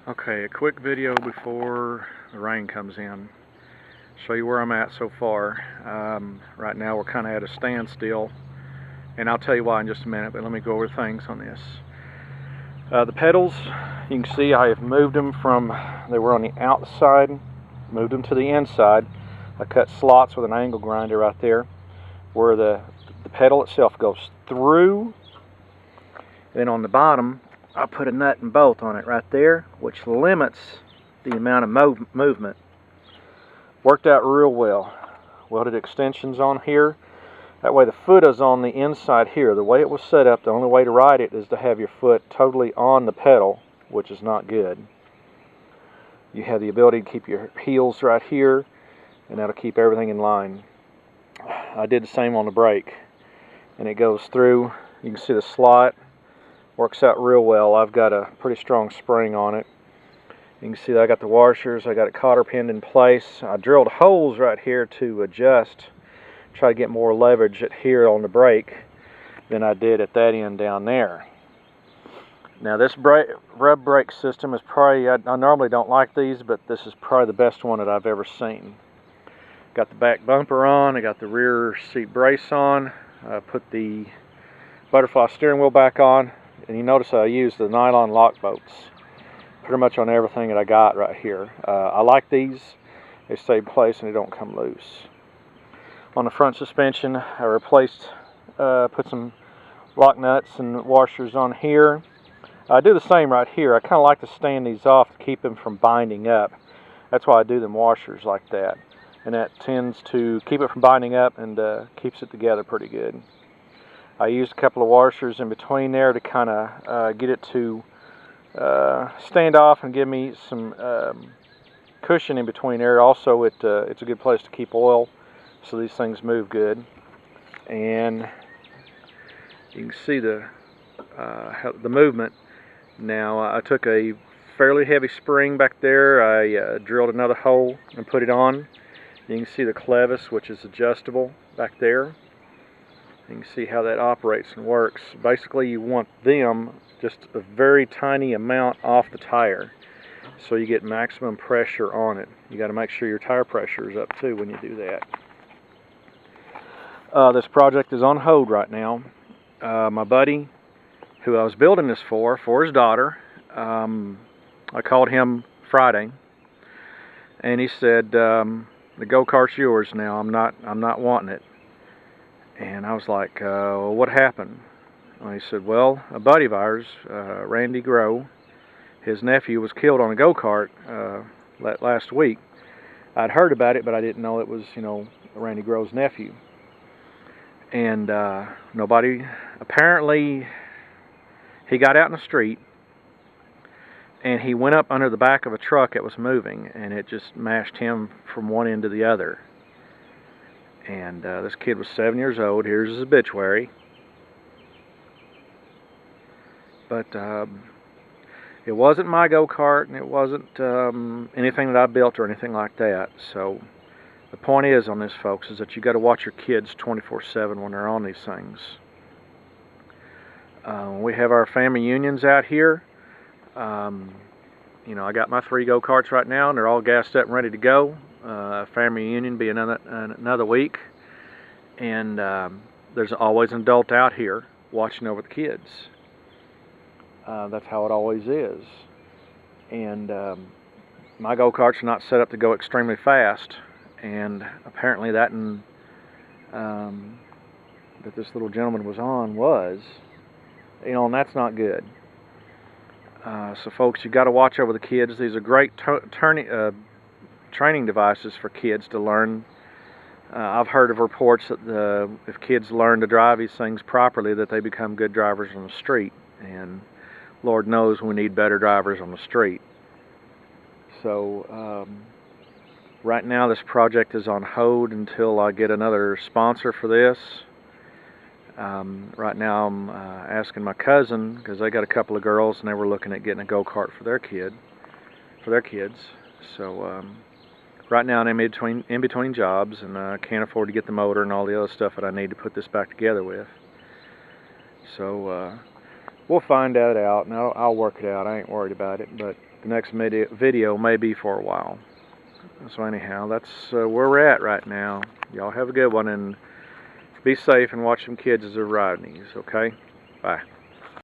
Okay, a quick video before the rain comes in. Show you where I'm at so far. Right now we're kind of at a standstill, and I'll tell you why in just a minute, but let me go over things on this. The pedals, you can see I have moved them from, they were on the outside, moved them to the inside. I cut slots with an angle grinder right there where the pedal itself goes through. Then on the bottom I put a nut and bolt on it right there, which limits the amount of movement. Worked out real well. Welded extensions on here. That way the foot is on the inside here. The way it was set up, the only way to ride it is to have your foot totally on the pedal, which is not good. You have the ability to keep your heels right here, and that'll keep everything in line. I did the same on the brake, and it goes through. You can see the slot. Works out real well. I've got a pretty strong spring on it. You can see that I got the washers. I got it cotter pinned in place. I drilled holes right here to adjust, try to get more leverage at here on the brake than I did at that end down there. Now this rub brake system is probably, I normally don't like these, but this is probably the best one that I've ever seen. Got the back bumper on. I got the rear seat brace on. I put the butterfly steering wheel back on. And you notice I used the nylon lock bolts pretty much on everything that I got right here. I like these. They stay in place and they don't come loose. On the front suspension, I replaced, put some lock nuts and washers on here. I do the same right here. I kind of like to stand these off to keep them from binding up. That's why I do them washers like that. And that tends to keep it from binding up and keeps it together pretty good. I used a couple of washers in between there to kind of get it to stand off and give me some cushion in between there. Also, it's a good place to keep oil, so these things move good. And you can see the movement. Now I took a fairly heavy spring back there. I drilled another hole and put it on. You can see the clevis, which is adjustable back there. You can see how that operates and works. Basically, you want them just a very tiny amount off the tire, so you get maximum pressure on it. You got to make sure your tire pressure is up too when you do that. This project is on hold right now. My buddy, who I was building this for his daughter, I called him Friday, and he said, "The go-kart's yours now. I'm not wanting it." And I was like, well, what happened? And he said, well, a buddy of ours, Randy Grow, his nephew was killed on a go-kart last week. I'd heard about it, but I didn't know it was, Randy Grow's nephew. And nobody, apparently, he got out in the street, and he went up under the back of a truck that was moving, and it just mashed him from one end to the other. And this kid was 7 years old. Here's his obituary. But it wasn't my go-kart, and it wasn't anything that I built or anything like that. So the point is on this, folks, is that you got to watch your kids 24/7 when they're on these things. We have our family unions out here. I got my 3 go-karts right now, and they're all gassed up and ready to go. Family union be another week, and there's always an adult out here watching over the kids. That's how it always is. And my go-karts are not set up to go extremely fast, and apparently that this little gentleman was on was, and that's not good. So folks, you got to watch over the kids. These are great training devices for kids to learn. I've heard of reports that if kids learn to drive these things properly, that they become good drivers on the street. And Lord knows we need better drivers on the street. So right now this project is on hold until I get another sponsor for this. Right now I'm asking my cousin, because they got a couple of girls and they were looking at getting a go-kart for their kids. So right now I'm in between jobs, and I can't afford to get the motor and all the other stuff that I need to put this back together with. So we'll find that out, and I'll work it out. I ain't worried about it, but the next video may be for a while. So anyhow, that's where we're at right now. Y'all have a good one, and be safe and watch them kids as they're riding these, okay? Bye.